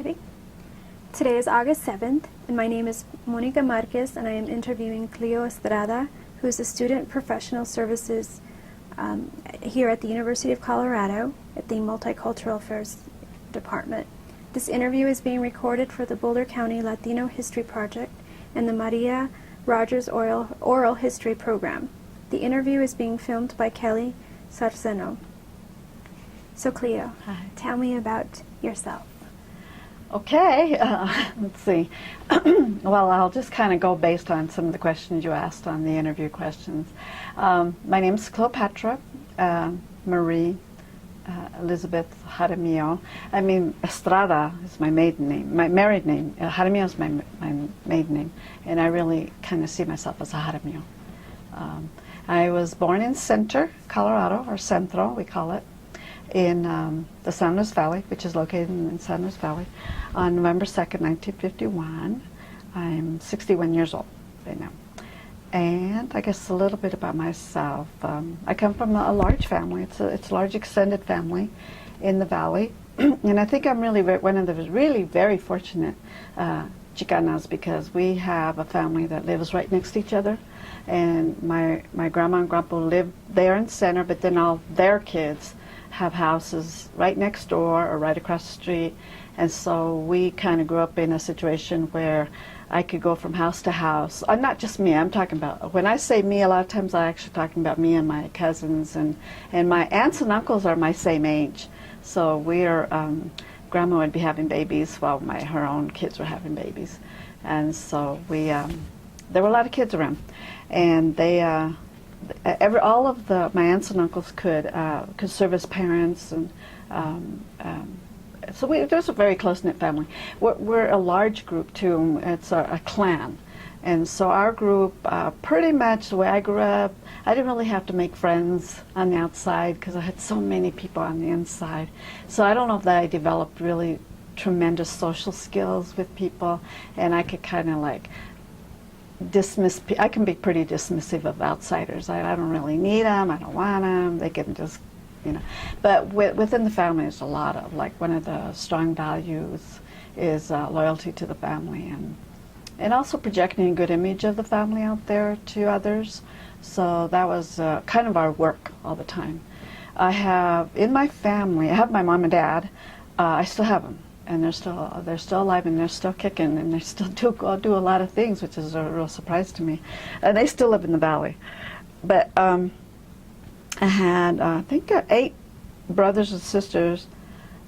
Ready? Today is August 7th, and my name is Monica Marquez, and I am interviewing Cleo Estrada, who is a student professional services here at the University of Colorado at the Multicultural Affairs Department. This interview is being recorded for the Boulder County Latino History Project and the Maria Rogers Oral History Program. The interview is being filmed by Kelly Sarceno. So Cleo, Hi. Tell me about yourself. Okay, let's see. Well, I'll just kind of go based on some of the questions you asked on the interview questions. My name is Cleopatra Marie Elizabeth Jaramillo. I mean, Estrada is my maiden name, my married name. Jaramillo is my maiden name, and I really kind of see myself as a Jaramillo. I was born in Center, Colorado, or Centro, we call it, in the San Luis Valley, which is located in San Luis Valley, on November 2nd, 1951. I'm 61 years old right now. And I guess a little bit about myself. I come from a large family. It's a large extended family in the valley. And I think I'm really one of the really very fortunate Chicanos, because we have a family that lives right next to each other. And my grandma and grandpa live there in Center, but then all their kids have houses right next door or right across the street. And so we kind of grew up in a situation where I could go from house to house. Not just me, I'm talking about, when I say me, a lot of times I'm actually talking about me and my cousins, and my aunts and uncles are my same age. So we're, grandma would be having babies while her own kids were having babies. And so there were a lot of kids around. And they, all of my aunts and uncles could serve as parents, and so there's a very close-knit family. We're a large group too. It's a clan, and so our group, pretty much the way I grew up, I didn't really have to make friends on the outside because I had so many people on the inside. So I don't know if that I developed really tremendous social skills with people, and I could kind of like dismiss. I can be pretty dismissive of outsiders. I don't really need them. I don't want them. They can just, you know. But within the family, there's a lot of, like, one of the strong values is loyalty to the family, and also projecting a good image of the family out there to others. So that was kind of our work all the time. I have in my family, I have my mom and dad. I still have them. And they're still alive, and they're still kicking, and they still do a lot of things, which is a real surprise to me. And they still live in the valley. But I had, I think, 8 brothers and sisters,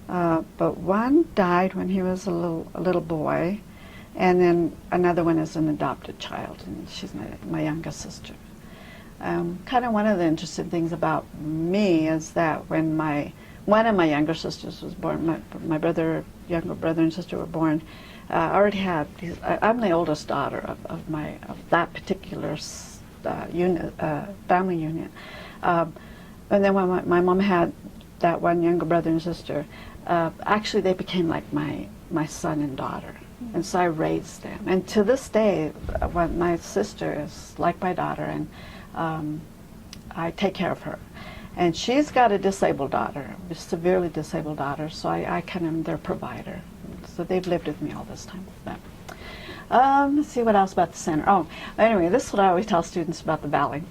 but one died when he was a little boy, and then another one is an adopted child, and she's my youngest sister. Kind of one of the interesting things about me is that when one of my younger sisters was born, my younger brother and sister were born, I already had these. I'm the oldest daughter of that particular family unit. And then when my mom had that one younger brother and sister, actually they became like my son and daughter. And so I raised them. And to this day, when my sister is like my daughter, and I take care of her. And she's got a disabled daughter, a severely disabled daughter, so I kind of am their provider. So they've lived with me all this time. But, let's see what else about the center. Oh, anyway, this is what I always tell students about the valley.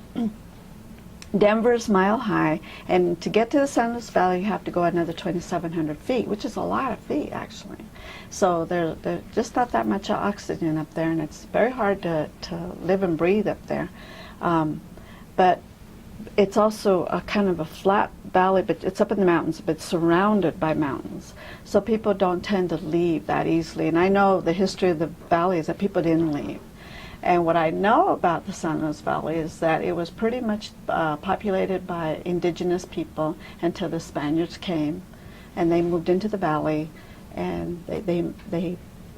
Denver's mile high, and to get to the San Luis Valley, you have to go another 2,700 feet, which is a lot of feet, actually. So there's just not that much oxygen up there, and it's very hard to live and breathe up there. But it's also a kind of a flat valley, but it's up in the mountains, but surrounded by mountains. So people don't tend to leave that easily. And I know the history of the valley is that people didn't leave. And what I know about the San Luis Valley is that it was pretty much populated by indigenous people until the Spaniards came, and they moved into the valley, and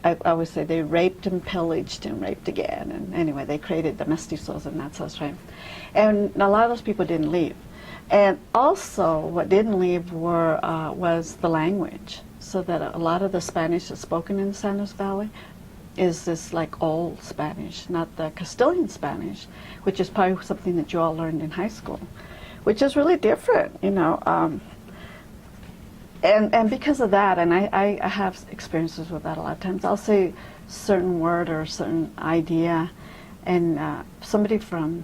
I always say they raped and pillaged and raped again. And anyway, they created the mestizos, and that's us, right? And a lot of those people didn't leave. And also what didn't leave was the language. So that a lot of the Spanish that's spoken in the San Luis Valley is this like old Spanish, not the Castilian Spanish, which is probably something that you all learned in high school, which is really different, you know. and because of that, and I have experiences with that a lot of times, I'll say certain word or a certain idea, and somebody from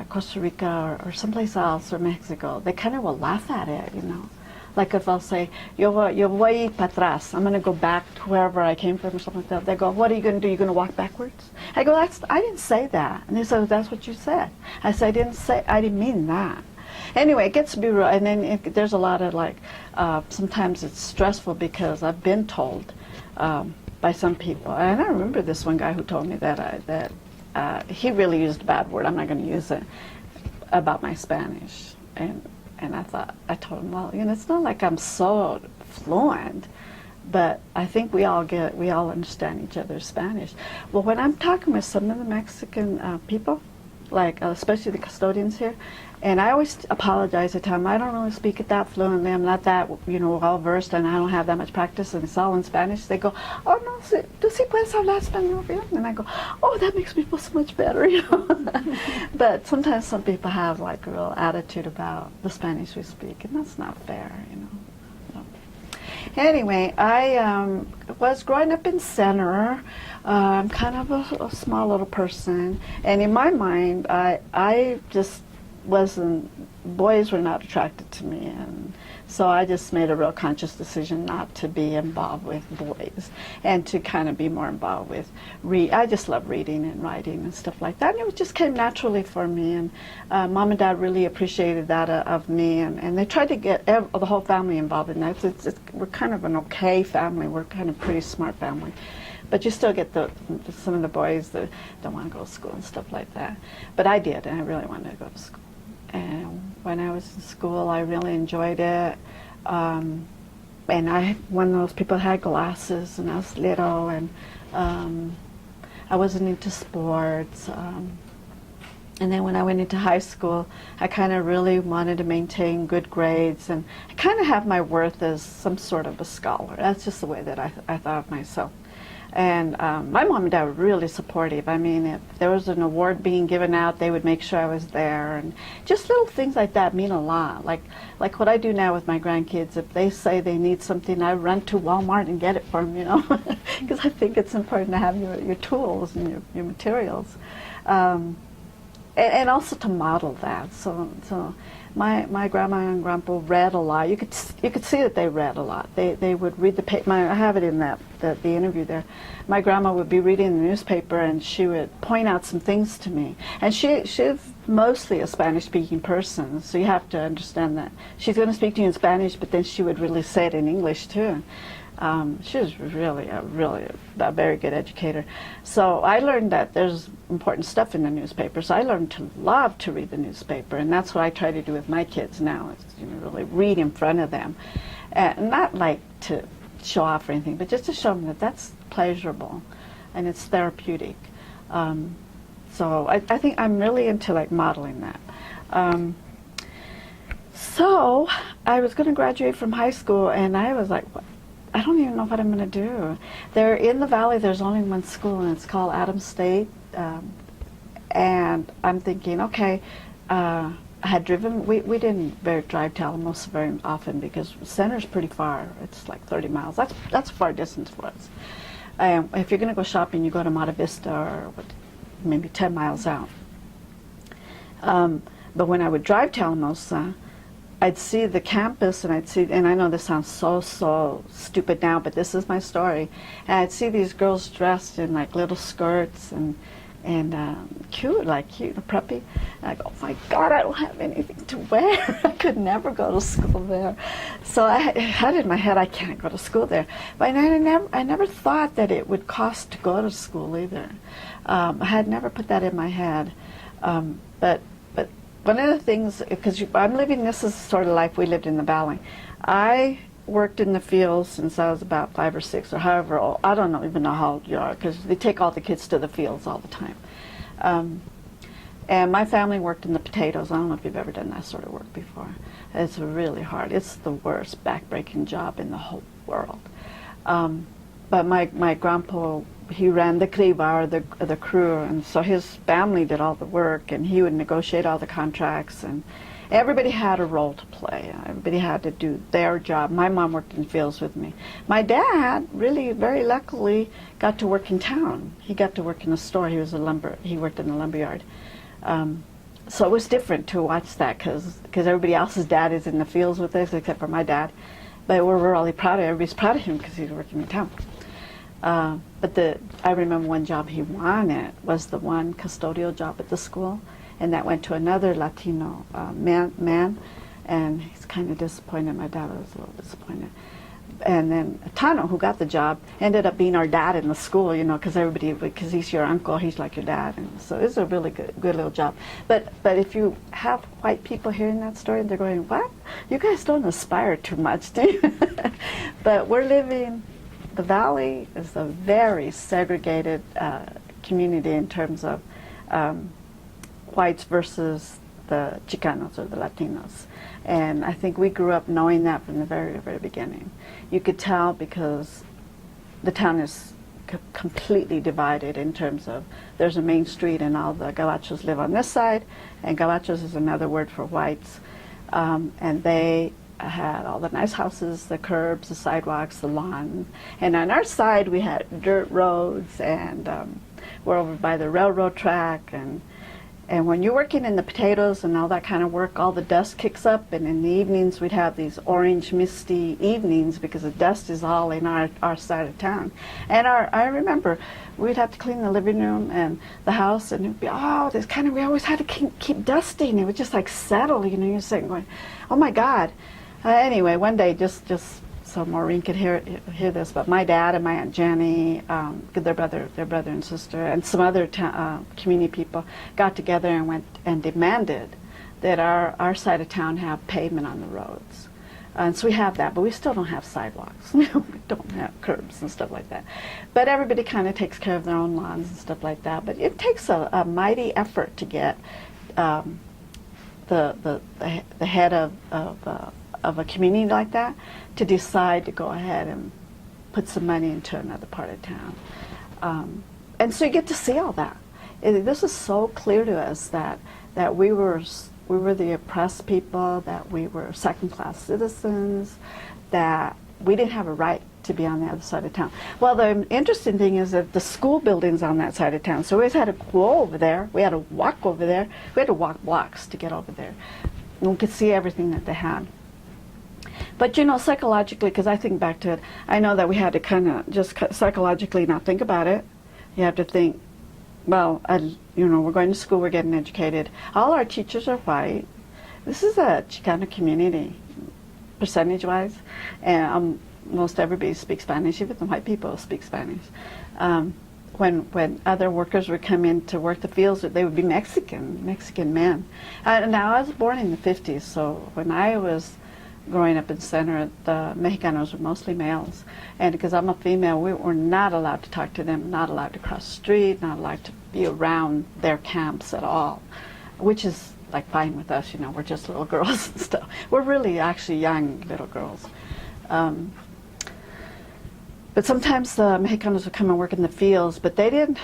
Costa Rica or someplace else, or Mexico, they kind of will laugh at it, you know. Like if I'll say, yo voy para atrás, I'm going to go back to wherever I came from or something like that. They go, what are you going to do? You're going to walk backwards? I go, I didn't say that. And they say, that's what you said. I said, I didn't mean that. Anyway, it gets to be real, and then there's a lot of like, sometimes it's stressful because I've been told by some people, and I remember this one guy who told me that he really used a bad word, I'm not going to use it, about my Spanish. And I told him, well, you know, it's not like I'm so fluent, but I think we all understand each other's Spanish. Well, when I'm talking with some of the Mexican people, like especially the custodians here, and I always apologize at times. I don't really speak it that fluently. I'm not that, you know, well versed, and I don't have that much practice, and it's all in Spanish. They go, oh no, tú sí puedes hablar español bien? And I go, oh, that makes me feel so much better, you know. But sometimes some people have like a real attitude about the Spanish we speak, and that's not fair, you know. Anyway, I was growing up in Center. I'm kind of a small little person, and in my mind, I just wasn't, boys were not attracted to me, and so I just made a real conscious decision not to be involved with boys and to kind of be more involved with I just love reading and writing and stuff like that, and it just came naturally for me, and Mom and Dad really appreciated that of me, and they tried to get the whole family involved in that. We're kind of an okay family, we're kind of a pretty smart family. But you still get some of the boys that don't want to go to school and stuff like that. But I did, and I really wanted to go to school. And when I was in school, I really enjoyed it. And I, one of those people that had glasses, and I was little, and I wasn't into sports. And then when I went into high school, I kind of really wanted to maintain good grades, and I kind of have my worth as some sort of a scholar. That's just the way that I thought of myself. And my mom and dad were really supportive. I mean, if there was an award being given out, they would make sure I was there. And just little things like that mean a lot. Like what I do now with my grandkids, if they say they need something, I run to Walmart and get it for them, you know, because I think it's important to have your tools and your materials. And also to model that. So my grandma and grandpa read a lot. You could see that they read a lot. They would read the paper. I have it in the interview there. My grandma would be reading the newspaper, and she would point out some things to me. And she's mostly a Spanish-speaking person, so you have to understand that she's going to speak to you in Spanish, but then she would really say it in English too. She was really a very good educator. So I learned that there's important stuff in the newspaper. So I learned to love to read the newspaper, and that's what I try to do with my kids now. Is, you know, really read in front of them, and not like to show off or anything, but just to show them that that's pleasurable, and it's therapeutic. So I think I'm really into like modeling that. So I was going to graduate from high school, and I was like, I don't even know what I'm going to do. There in the valley, there's only one school, and it's called Adams State. And I'm thinking, okay, I had driven. We didn't drive to Alamos very often because Center's pretty far. It's like 30 miles. That's a far distance for us. If you're going to go shopping, you go to Mata Vista, or maybe 10 miles out. But when I would drive to Alamos, I'd see the campus, and and I know this sounds so stupid now, but this is my story. And I'd see these girls dressed in like little skirts and cute, preppy. And I go, oh my God, I don't have anything to wear. I could never go to school there. So I had in my head, I can't go to school there. But I never thought that it would cost to go to school either. I had never put that in my head. But one of the things, because I'm living, this is the sort of life we lived in the valley. I worked in the fields since I was about 5 or 6, or however old. I don't even know how old you are, because they take all the kids to the fields all the time. And my family worked in the potatoes. I don't know if you've ever done that sort of work before. It's really hard. It's the worst back-breaking job in the whole world. But my grandpa, he ran the criba, or the crew, and so his family did all the work, and he would negotiate all the contracts, and everybody had a role to play. Everybody had to do their job. My mom worked in the fields with me. My dad really, very luckily, got to work in town. He got to work in a store. He worked in the lumber yard. So it was different to watch that because everybody else's dad is in the fields with us except for my dad. But we're really proud of everybody's proud of him because he's working in town. But I remember one job he wanted was the one custodial job at the school, and that went to another Latino man, and he's kind of disappointed. My dad was a little disappointed. And then Tano, who got the job, ended up being our dad in the school, because he's your uncle, he's like your dad. And so it's a really good little job. But if you have white people hearing that story, they're going, what? You guys don't aspire too much, do you? But we're living, the Valley is a very segregated community in terms of whites versus the Chicanos or the Latinos. And I think we grew up knowing that from the very, very beginning. You could tell because the town is completely divided in terms of there's a main street and all the gabachos live on this side, and gabachos is another word for whites. And they had all the nice houses, the curbs, the sidewalks, the lawn. And on our side we had dirt roads, and we're over by the railroad track, and when you're working in the potatoes and all that kind of work, all the dust kicks up, and in the evenings we'd have these orange misty evenings because the dust is all in our side of town. And I remember we'd have to clean the living room and the house, and it'd be, we always had to keep dusting. It would just like settle, you're sitting going, oh my God. Anyway, one day, just so Maureen could hear this, but my dad and my Aunt Jenny, their brother and sister, and some other community people got together and went and demanded that our side of town have pavement on the roads. And so we have that, but we still don't have sidewalks. We don't have curbs and stuff like that. But everybody kind of takes care of their own lawns and stuff like that. But it takes a mighty effort to get the head of a community like that to decide to go ahead and put some money into another part of town. And so you get to see all that. This is so clear to us that we were the oppressed people, that we were second-class citizens, that we didn't have a right to be on the other side of town. Well, the interesting thing is that the school building's on that side of town, so we always had to go over there. We had to walk over there. We had to walk blocks to get over there. And we could see everything that they had. But psychologically, because I think back to it, I know that we had to kind of just psychologically not think about it. You have to think, well, we're going to school, we're getting educated. All our teachers are white. This is a Chicano community, percentage-wise, and most everybody speaks Spanish. Even the white people speak Spanish. When other workers would come in to work the fields, they would be Mexican men. Now, I was born in the 50s, so when I was growing up in Center, the Mexicanos were mostly males. And because I'm a female, we were not allowed to talk to them, not allowed to cross the street, not allowed to be around their camps at all, which is like fine with us, we're just little girls and stuff. We're really actually young little girls. But sometimes the Mexicanos would come and work in the fields, but they didn't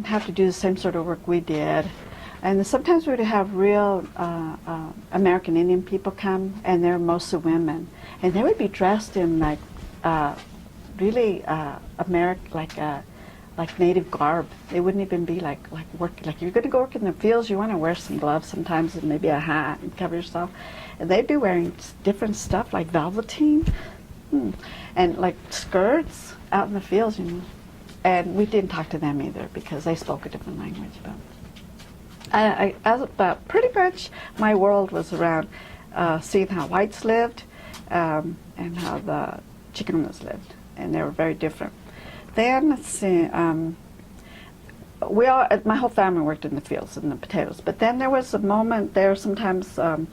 have to do the same sort of work we did. And sometimes we would have real American Indian people come, and they're mostly women, and they would be dressed in like really like native garb. They wouldn't even be like you're going to go work in the fields. You want to wear some gloves sometimes and maybe a hat and cover yourself. And they'd be wearing different stuff like velveteen and like skirts out in the fields, And we didn't talk to them either because they spoke a different language. But pretty much my world was around seeing how whites lived and how the Chicanos lived, and they were very different. Then, let's see, my whole family worked in the fields, in the potatoes, but then there was a moment there sometimes, and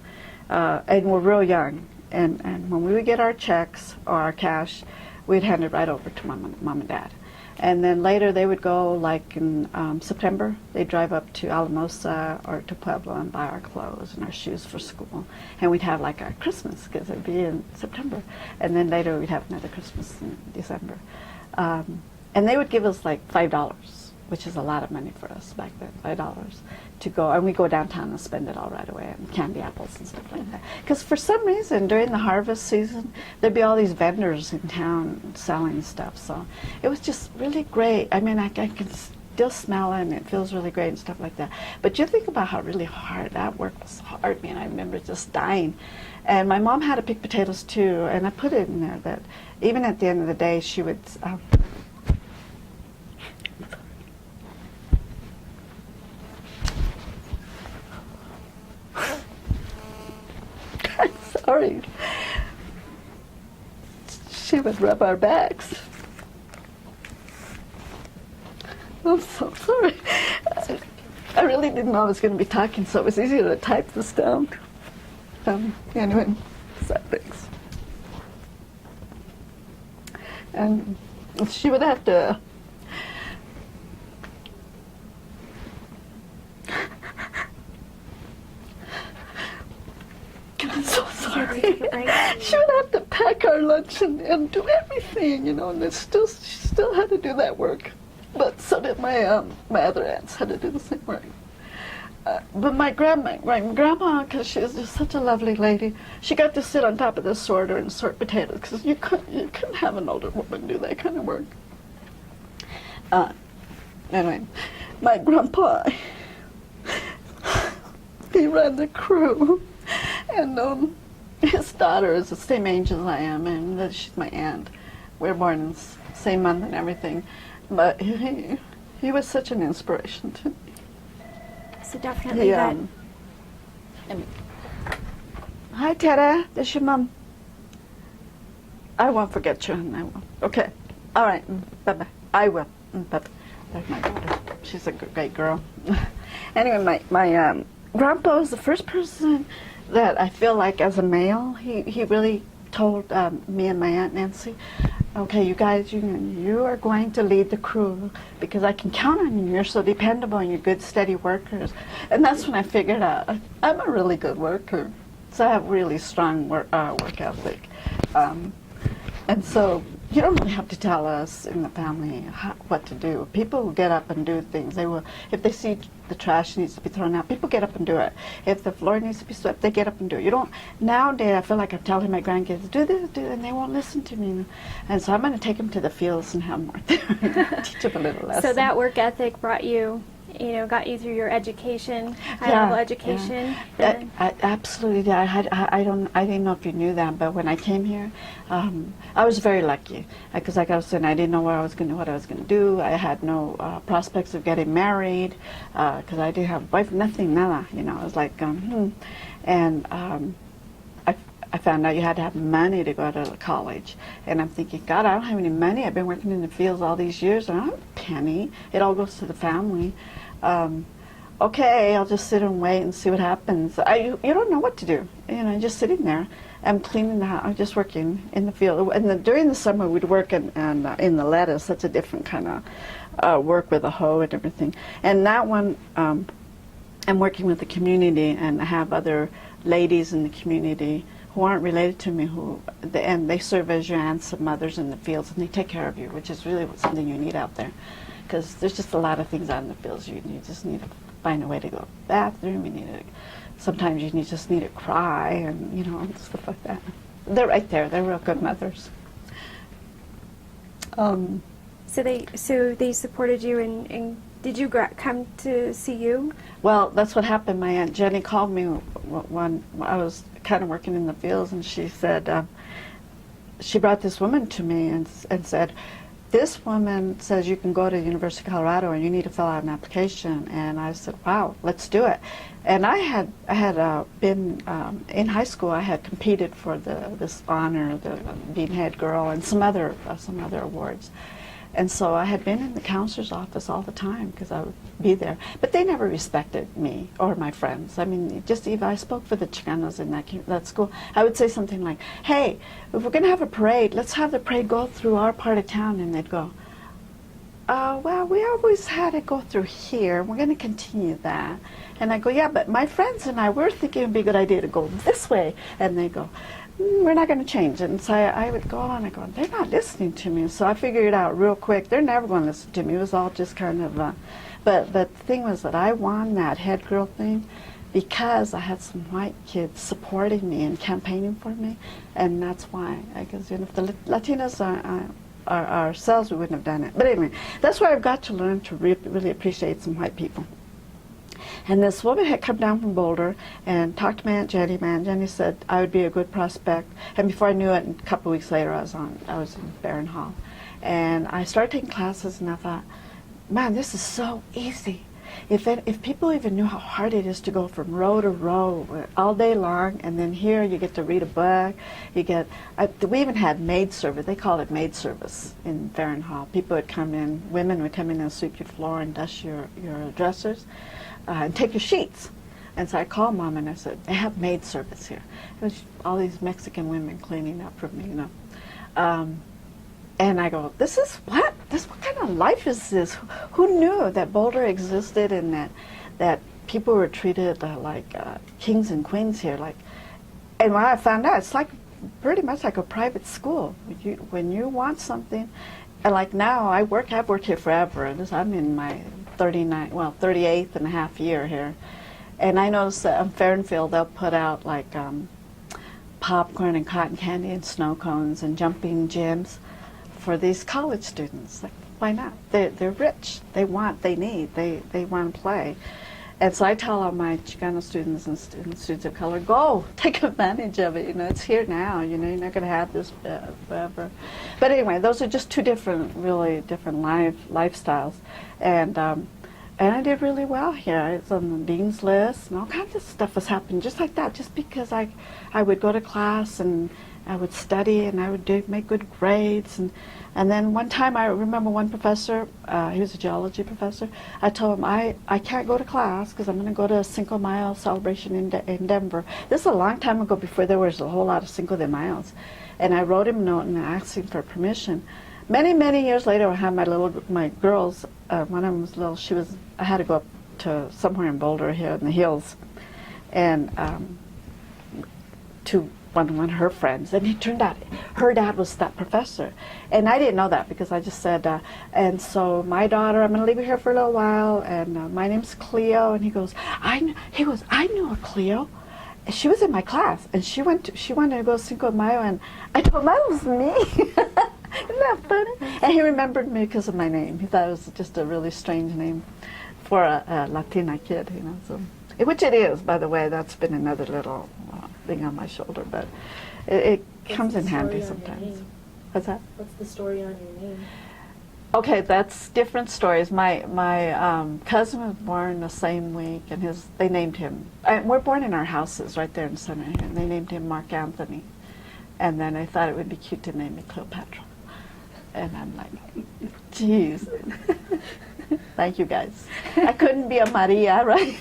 we're real young, and when we would get our checks or our cash, we'd hand it right over to mom and dad. And then later they would go, like in September, they'd drive up to Alamosa or to Pueblo and buy our clothes and our shoes for school. And we'd have like our Christmas, because it'd be in September. And then later we'd have another Christmas in December. And they would give us like $5 which is a lot of money for us back then, $5, to go, and we go downtown and spend it all right away, and candy apples and stuff like that. Because for some reason, during the harvest season, there'd be all these vendors in town selling stuff, so it was just really great. I mean, I can still smell it, and it feels really great and stuff like that. But you think about how really hard that work was hard. I mean, I remember just dying. And my mom had to pick potatoes too, and I put it in there that even at the end of the day, she would. I'm sorry. She would rub our backs. I'm so sorry. I really didn't know I was going to be talking, so it was easier to type this down. Anyway, sad things. And she would have to. I'm so sorry. She would have to pack our lunch and do everything, you know, and she still had to do that work. But so did my other aunts had to do the same work. But my grandma, because she was just such a lovely lady, she got to sit on top of the sorter and sort potatoes, because you couldn't have an older woman do that kind of work. Anyway, my grandpa, he ran the crew, and his daughter is the same age as I am, and she's my aunt. We were born in the same month and everything, but he was such an inspiration to me. So definitely that. Hi, Tara. This is your mom. I won't forget you, and I will. Okay. All right. Bye-bye. I will. Bye-bye. That's my daughter. She's a great girl. Anyway, my grandpa was the first person that I feel like as a male, he really told me and my Aunt Nancy, okay, you guys, you are going to lead the crew because I can count on you. You're so dependable and you're good, steady workers. And that's when I figured out I'm a really good worker. So I have really strong work ethic. And so you don't really have to tell us in the family what to do. People will get up and do things. They will, if they see the trash needs to be thrown out, people get up and do it. If the floor needs to be swept, they get up and do it. You don't, nowadays I feel like I'm telling my grandkids, do this, and they won't listen to me. And so I'm going to take them to the fields and have them work there, teach them a little lesson. So that work ethic brought you, got you through your education, high-level education. Yeah. Absolutely. I didn't know if you knew that, but when I came here, I was very lucky because, like I was saying, I didn't know what I was going to do. I had no prospects of getting married because I didn't have a boyfriend, nothing, nada. I was like, and I found out you had to have money to go to college. And I'm thinking, God, I don't have any money. I've been working in the fields all these years, and I don't have a penny. It all goes to the family. Okay, I'll just sit and wait and see what happens. You don't know what to do. Just sitting there. I'm cleaning the house. I'm just working in the field. And during the summer, we'd work in the lettuce. That's a different kind of work with a hoe and everything. And that one, I'm working with the community, and I have other ladies in the community who aren't related to me, and they serve as your aunts and mothers in the fields, and they take care of you, which is really something you need out there, because there's just a lot of things out in the fields. You just need to find a way to go to the bathroom. Sometimes you just need to cry, and stuff like that. They're right there. They're real good mothers. So they supported you, and did you come to CU? Well, that's what happened. My Aunt Jenny called me when I was kind of working in the fields, and she said, she brought this woman to me and said, this woman says you can go to the University of Colorado and you need to fill out an application. And I said, wow, let's do it. And I had been in high school. I had competed for this honor, the being head girl, and some other awards. And so I had been in the counselor's office all the time because I would be there. But they never respected me or my friends. I mean, just if I spoke for the Chicanos in that school, I would say something like, hey, if we're going to have a parade, let's have the parade go through our part of town. And they'd go, well, we always had it go through here. We're going to continue that. And I go, yeah, but my friends and I, we're thinking it would be a good idea to go this way. And they go, we're not going to change it. And so I would go on and go, they're not listening to me. So I figured it out real quick. They're never going to listen to me. It was all just kind of, but the thing was that I won that head girl thing because I had some white kids supporting me and campaigning for me. And that's why, I guess, you know, if the Latinos are ourselves, we wouldn't have done it. But anyway, that's why I've got to learn to really appreciate some white people. And this woman had come down from Boulder and talked to my Aunt Jenny. My Aunt Jenny said I would be a good prospect. And before I knew it, a couple of weeks later, I was in Barron Hall. And I started taking classes, and I thought, man, this is so easy. If people even knew how hard it is to go from row to row all day long, and then here you get to read a book, you get, we even had maid service. They called it maid service in Barron Hall. People would come in, women would come in and sweep your floor and dust your dressers. And take your sheets. And so I called Mom and I said, they have maid service here. It was all these Mexican women cleaning up for me, you know. And I go, what kind of life is this? Who knew that Boulder existed and that people were treated like kings and queens here? And when I found out, it's like pretty much like a private school. When you want something, and like now I've worked here forever. I'm in my 38th and a half year here. And I noticed that on Farrenfield they'll put out like popcorn and cotton candy and snow cones and jumping gyms for these college students. Like, why not? They're rich. They want to play. And so I tell all my Chicano students and students of color, go, take advantage of it. You know, it's here now. You know, you're not going to have this forever. But anyway, those are just two really different lifestyles. And I did really well here. I was on the dean's list, and all kinds of stuff was happening just like that, just because I would go to class and I would study and I would make good grades. And then one time I remember one professor, he was a geology professor, I told him I can't go to class because I'm going to go to a Cinco de Mayo celebration in Denver. This is a long time ago before there was a whole lot of Cinco de Mayos. And I wrote him a note and asked him for permission. Many, many years later, I had my girls, one of them was little, I had to go up to somewhere in Boulder here in the hills, and to one of her friends, and it turned out her dad was that professor. And I didn't know that because I just said, and so my daughter, I'm going to leave you here for a little while, and my name's Cleo. And he goes, I knew a Cleo. She was in my class, and she wanted to go to Cinco de Mayo, and I told him that was me. Isn't that funny? And he remembered me because of my name. He thought it was just a really strange name for a Latina kid, you know. So, which it is, by the way. That's been another little thing on my shoulder, but it comes in handy sometimes. What's that? What's the story on your name? Okay, that's different stories. My cousin was born the same week, and they named him. We're born in our houses right there in center here, and they named him Mark Anthony. And then I thought it would be cute to name me Cleopatra. And I'm like, geez. Thank you, guys. I couldn't be a Maria, right?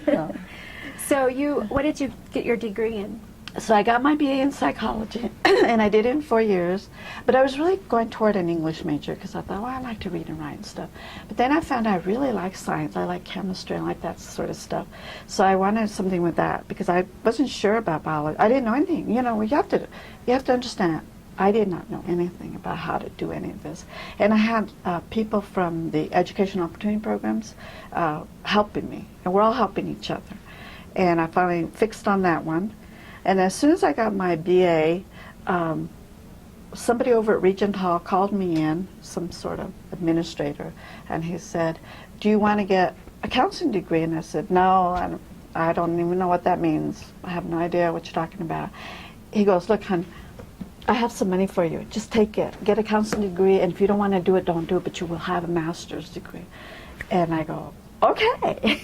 No. So what did you get your degree in? So I got my BA in psychology, and I did it in 4 years. But I was really going toward an English major because I thought, well, I like to read and write and stuff. But then I found I really like science. I like chemistry. I like that sort of stuff. So I wanted something with that because I wasn't sure about biology. I didn't know anything. You know, you have to understand. I did not know anything about how to do any of this. And I had people from the educational opportunity programs helping me. And we're all helping each other. And I finally fixed on that one. And as soon as I got my BA, somebody over at Regent Hall called me in, some sort of administrator, and he said, do you want to get a counseling degree? And I said, no, I don't even know what that means. I have no idea what you're talking about. He goes, look, hon, I have some money for you. Just take it. Get a counseling degree, and if you don't want to do it, don't do it, but you will have a master's degree. And I go, okay.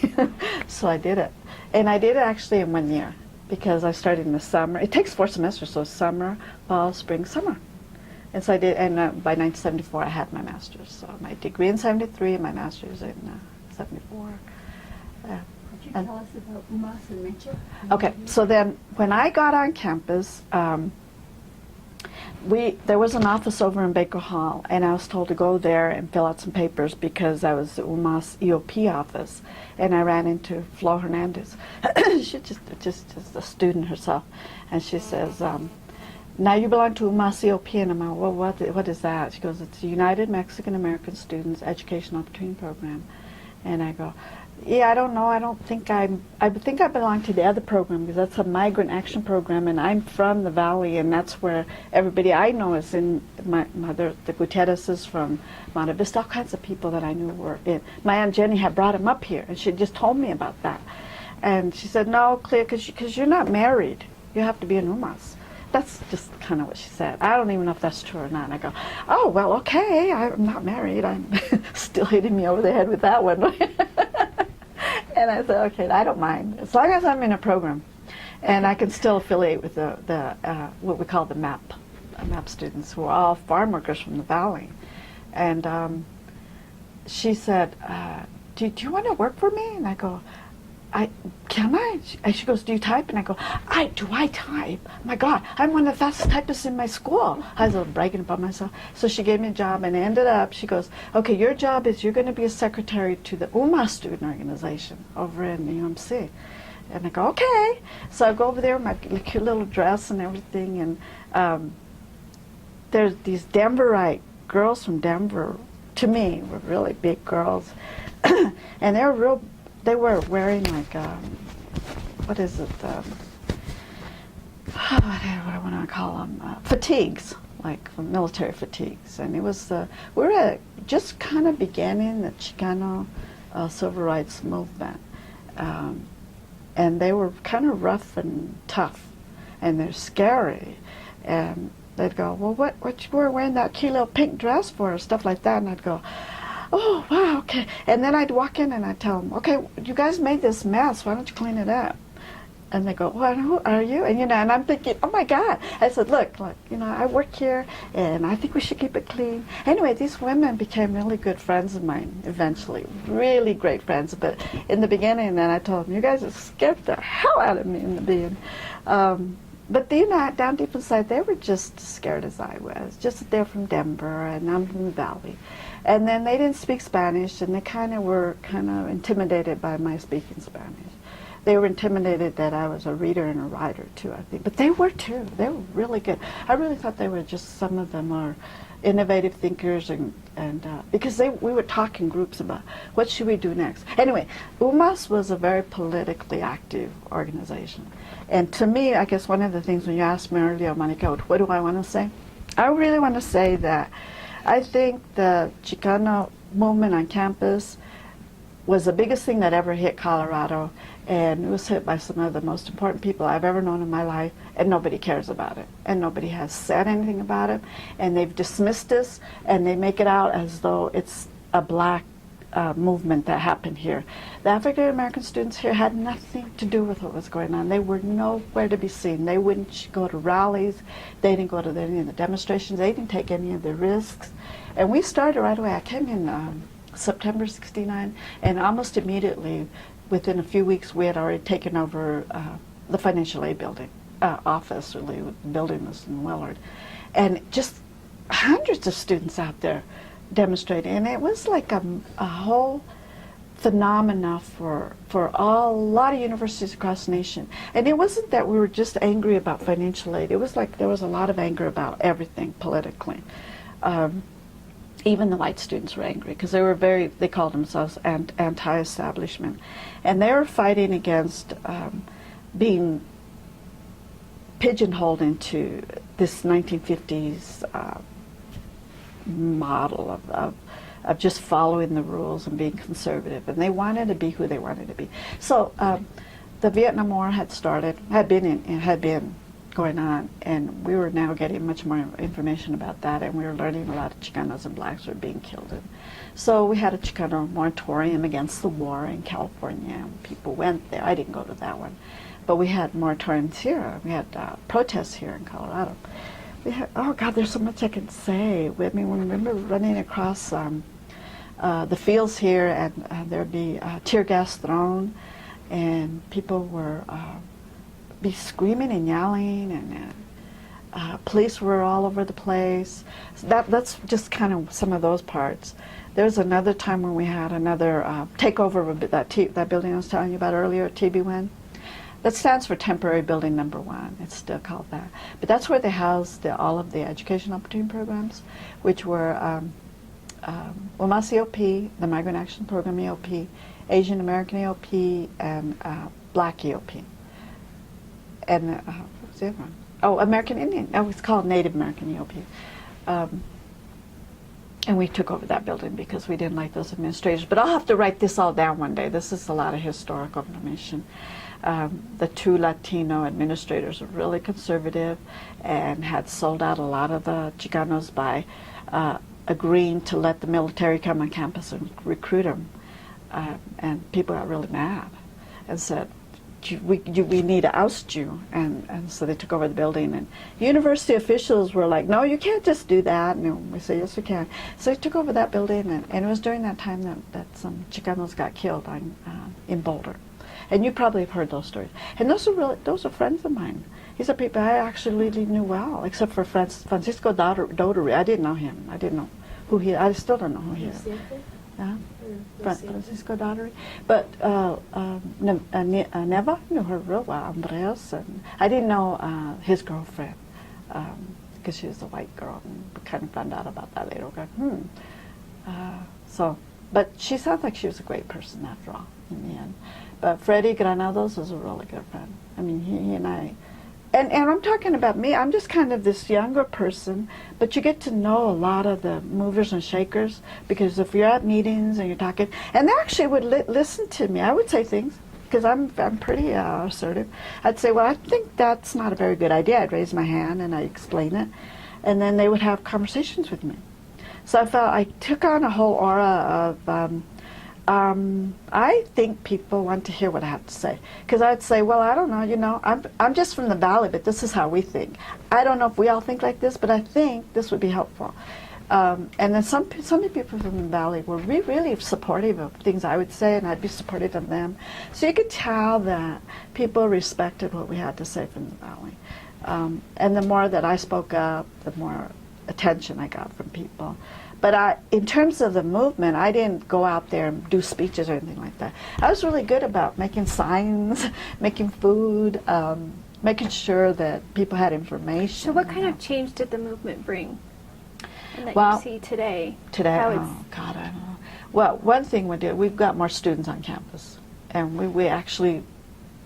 So I did it. And I did it actually in 1 year because I started in the summer. It takes 4 semesters, so summer, fall, spring, summer. And so I did, and by 1974 I had my master's. So my degree in 73 and my master's in 74. Could you tell us about UMass and Meche? Okay, so then when I got on campus, there was an office over in Baker Hall, and I was told to go there and fill out some papers because I was the UMAS EOP office, and I ran into Flo Hernandez. She's just a student herself, and she says, now you belong to UMAS EOP, and I'm like, well, what is that? She goes, it's the United Mexican American Students Educational Opportunity Program, and I go, yeah, I don't know. I think I belong to the other program because that's a Migrant Action Program, and I'm from the Valley, and that's where everybody I know is in. My mother, the Gutierrez, is from Monte Vista. All kinds of people that I knew were in. My Aunt Jenny had brought him up here, and she just told me about that. And she said, no, Cleo, because you're not married. You have to be in UMAS. That's just kind of what she said. I don't even know if that's true or not. And I go, oh, well, okay, I'm not married. I'm still hitting me over the head with that one. And I said, okay, I don't mind, as long as I'm in a program. And I can still affiliate with the what we call the MAP students, who are all farm workers from the Valley. And she said, do you want to work for me? And I go, can I? And she goes, do you type? And I go, do I type? My God, I'm one of the fastest typists in my school. I was bragging about myself. So she gave me a job, and it ended up, she goes, okay, your job is you're going to be a secretary to the UMA student organization over in the UMC. And I go, okay. So I go over there with my cute little dress and everything, and there's these Denverite girls from Denver, to me, were really big girls. And they were wearing like, what is it, what do I want to call them, fatigues, like military fatigues. And it was, we were just kind of beginning the Chicano civil rights movement. And they were kind of rough and tough, and they're scary. And they'd go, well, what you were wearing that cute little pink dress for, or stuff like that. And I'd go, oh, wow, okay. And then I'd walk in and I'd tell them, okay, you guys made this mess. Why don't you clean it up? And they go, well, who are you? And, and I'm thinking, oh, my God. I said, look, I work here, and I think we should keep it clean. Anyway, these women became really good friends of mine eventually, really great friends. But in the beginning, then I told them, you guys have scared the hell out of me in the beginning. But down deep inside, they were just as scared as I was. Just that they're from Denver, and I'm from the Valley. And then they didn't speak Spanish, and they were intimidated by my speaking Spanish. They were intimidated that I was a reader and a writer, too, I think. But they were, too. They were really good. I really thought they were just, some of them are innovative thinkers, and because we would talk in groups about what should we do next. Anyway, UMAS was a very politically active organization. And to me, I guess one of the things when you asked me earlier, Monica, what do I want to say? I really want to say that I think the Chicano movement on campus was the biggest thing that ever hit Colorado, and it was hit by some of the most important people I've ever known in my life, and nobody cares about it, and nobody has said anything about it, and they've dismissed us, and they make it out as though it's a black movement that happened here. The African American students here had nothing to do with what was going on. They were nowhere to be seen. They wouldn't go to rallies. They didn't go to any of the demonstrations. They didn't take any of the risks. And we started right away. I came in September '69, and almost immediately, within a few weeks, we had already taken over the financial aid building office. Really, the building was in Willard, and just hundreds of students out there demonstrating, and it was like a whole phenomena for a lot of universities across the nation. And it wasn't that we were just angry about financial aid. It was like there was a lot of anger about everything politically. Even the white students were angry because they called themselves anti-establishment. And they were fighting against being pigeonholed into this 1950s model of just following the rules and being conservative. And they wanted to be who they wanted to be. So the Vietnam War had been going on, and we were now getting much more information about that, and we were learning a lot of Chicanos and blacks were being killed. And so we had a Chicano moratorium against the war in California, and people went there. I didn't go to that one, but we had moratoriums here. We had protests here in Colorado. We had, oh God, there's so much I can say. I mean, we remember running across the fields here, and there'd be tear gas thrown, and people were be screaming and yelling, Police were all over the place. So that's just kind of some of those parts. There's another time when we had another takeover of that building I was telling you about earlier, TB1. That stands for Temporary Building Number 1. It's still called that. But that's where they housed all of the education opportunity programs, which were UMAS EOP, the Migrant Action Program EOP, Asian American EOP, and Black EOP. And what was the other one? Oh, American Indian. Oh, it's called Native American EOP. And we took over that building because we didn't like those administrators. But I'll have to write this all down one day. This is a lot of historical information. The 2 Latino administrators were really conservative and had sold out a lot of the Chicanos by agreeing to let the military come on campus and recruit them. And people got really mad and said, we need to oust you. And so they took over the building. And university officials were like, no, you can't just do that. And we said, yes, we can. So they took over that building. And it was during that time that some Chicanos got killed in Boulder. And you probably have heard those stories. And those are friends of mine. These are people I actually really knew well, except for Francisco Dodori. I didn't know him. I didn't know who he is. I still don't know who he is. Francisco Dodori. But Neva knew her real well, Andreas. And I didn't know his girlfriend because she was a white girl. And we kind of found out about that later. But she sounds like she was a great person after all, in the end. But Freddie Granados was a really good friend. I mean, he and I, and I'm talking about me. I'm just kind of this younger person, but you get to know a lot of the movers and shakers because if you're at meetings and you're talking, and they actually would listen to me. I would say things because I'm pretty assertive. I'd say, well, I think that's not a very good idea. I'd raise my hand and I'd explain it, and then they would have conversations with me. So I felt I took on a whole aura of. I think people want to hear what I have to say because I'd say, well, I don't know, I'm just from the valley, but this is how we think. I don't know if we all think like this, but I think this would be helpful. And then some people from the valley were really supportive of things I would say, and I'd be supportive of them. So you could tell that people respected what we had to say from the valley. And the more that I spoke up, the more attention I got from people. But in terms of the movement, I didn't go out there and do speeches or anything like that. I was really good about making signs, making food, making sure that people had information. So what kind of change did the movement bring? And that Well, you see today? Today, oh God, I don't know. Well, one thing we did, we've got more students on campus. And we actually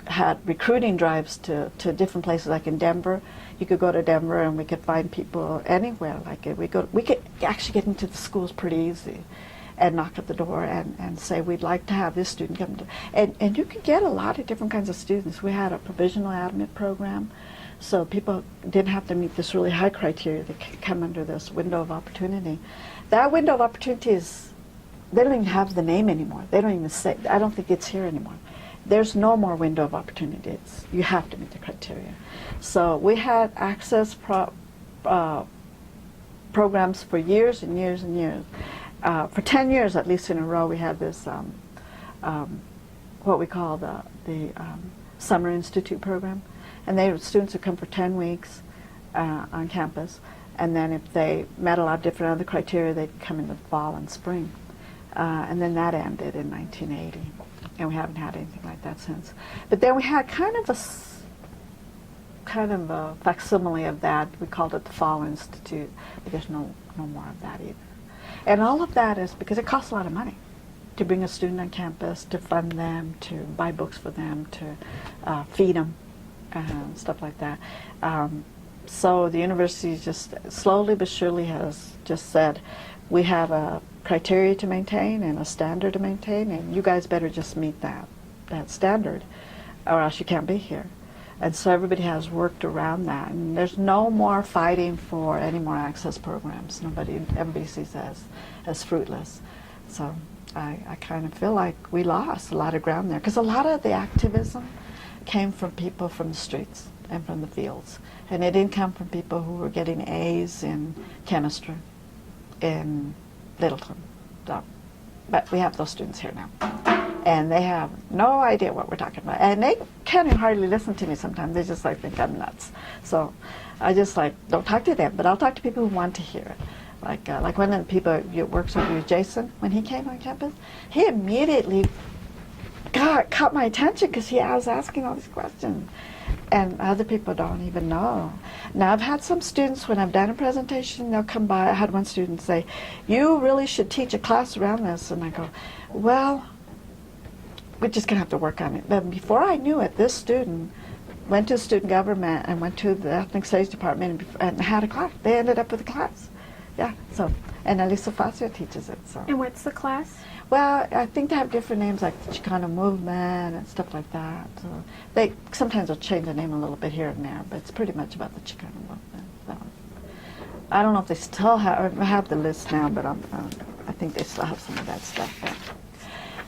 had recruiting drives to different places, like in Denver. You could go to Denver and we could find people anywhere. We could actually get into the schools pretty easy and knock at the door and say, we'd like to have this student come. And you could get a lot of different kinds of students. We had a provisional admit program, so people didn't have to meet this really high criteria to come under this window of opportunity. That window of opportunity is, they don't even have the name anymore. They don't even say, I don't think it's here anymore. There's no more window of opportunity. You have to meet the criteria. So we had access programs for years and years and years. For 10 years, at least in a row, we had this, what we call the Summer Institute program. And students would come for 10 weeks on campus. And then if they met a lot of different other criteria, they'd come in the fall and spring. And then that ended in 1980. And we haven't had anything like that since. But then we had kind of a facsimile of that. We called it the Fall Institute, but there's no more of that either. And all of that is because it costs a lot of money to bring a student on campus, to fund them, to buy books for them, to feed them, stuff like that. So the university just slowly but surely has just said, we have a criteria to maintain and a standard to maintain, and you guys better just meet that standard or else you can't be here. And so everybody has worked around that, and there's no more fighting for any more access programs. Everybody sees that as fruitless. So I kind of feel like we lost a lot of ground there, because a lot of the activism came from people from the streets and from the fields, and it didn't come from people who were getting A's in chemistry in Littleton. So, but we have those students here now. and they have no idea what we're talking about. And they can't even hardly listen to me sometimes. They just like think I'm nuts. So I just like don't talk to them, but I'll talk to people who want to hear it. Like one of the people who works with you, Jason, when he came on campus, he immediately caught my attention because I was asking all these questions. And other people don't even know. Now, I've had some students, when I've done a presentation, they'll come by. I had one student say, you really should teach a class around this. And I go, well, we're just going to have to work on it. But before I knew it, this student went to student government and went to the ethnic studies department and had a class. They ended up with a class. Yeah, so, and Elisa Facio teaches it. So. And what's the class? Well, I think they have different names like the Chicano movement and stuff like that. So they sometimes will change the name a little bit here and there, but it's pretty much about the Chicano movement. So I don't know if they still have the list now, but I think they still have some of that stuff there.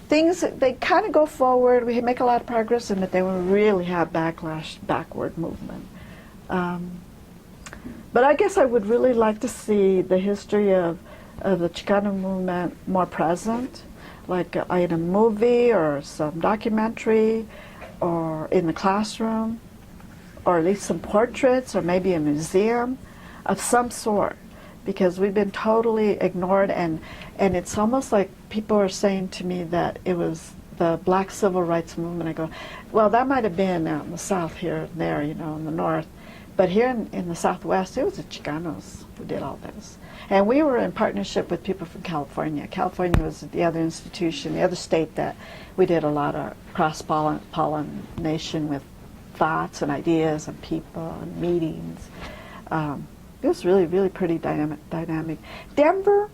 Things, they kind of go forward. We make a lot of progress in it. They will really have backward movement. But I guess I would really like to see the history of the Chicano movement more present, like in a movie or some documentary or in the classroom, or at least some portraits or maybe a museum of some sort, because we've been totally ignored, and it's almost like people are saying to me that it was the Black Civil Rights Movement. I go, well, that might have been out in the South here and there, you know, in the North, but here in the Southwest, it was the Chicanos who did all this. And we were in partnership with people from California. California was the other institution, the other state that we did a lot of cross-pollination with thoughts and ideas and people and meetings. It was really, really pretty dynamic. Denver,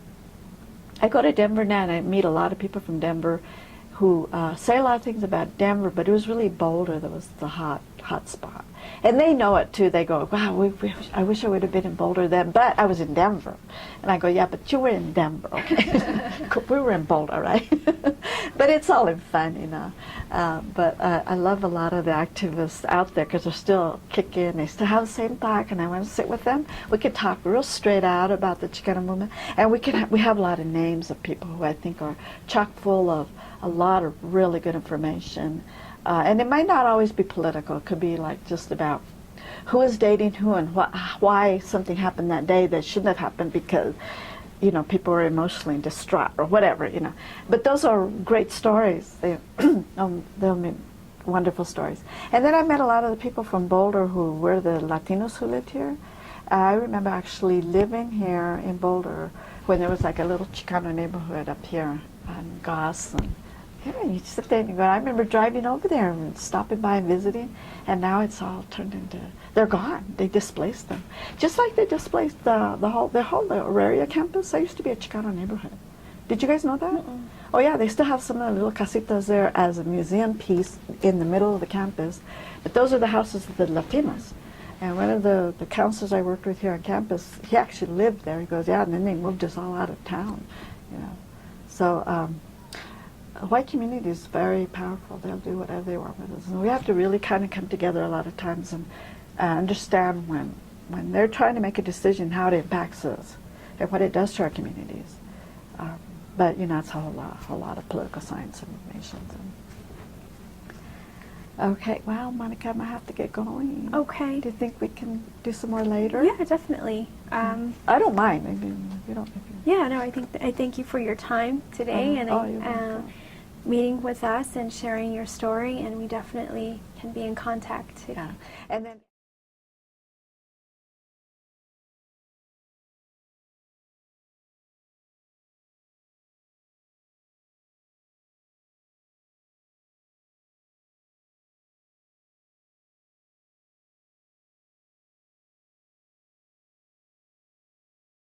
I go to Denver now and I meet a lot of people from Denver who say a lot of things about Denver, but it was really Boulder that was the hot spot. And they know it too. They go, wow, I wish I would have been in Boulder then, but I was in Denver. And I go, yeah, but you were in Denver, okay? We were in Boulder, right? But it's all in fun, you know. But I love a lot of the activists out there because they're still kicking. They still have the same thought, and I want to sit with them. We can talk real straight out about the Chicano movement, and we have a lot of names of people who I think are chock full of a lot of really good information. And it might not always be political. It could be like just about who is dating who and why something happened that day that shouldn't have happened because, you know, people were emotionally distraught or whatever, you know. But those are great stories. They'll be wonderful stories. And then I met a lot of the people from Boulder who were the Latinos who lived here. I remember actually living here in Boulder when there was like a little Chicano neighborhood up here on Goss. And yeah, you sit there and you go, I remember driving over there and stopping by and visiting, and now it's all turned into, they're gone. They displaced them. Just like they displaced the whole Auraria campus. I used to be a Chicano neighborhood. Did you guys know that? Mm-mm. Oh yeah, they still have some of the little casitas there as a museum piece in the middle of the campus. But those are the houses of the Latinos. And one of the counselors I worked with here on campus, he actually lived there. He goes, yeah, and then they moved us all out of town, you know. So, white community is very powerful. They'll do whatever they want with us. And we have to really kind of come together a lot of times and understand when they're trying to make a decision how it impacts us and what it does to our communities. But, you know, it's a whole lot of political science and information. Okay, well, Monica, I might have to get going. Okay. Do you think we can do some more later? Yeah, definitely. I don't mind. I mean, if you don't. Yeah, no, I thank you for your time today and you're welcome. Meeting with us and sharing your story, and we definitely can be in contact. Yeah, and then.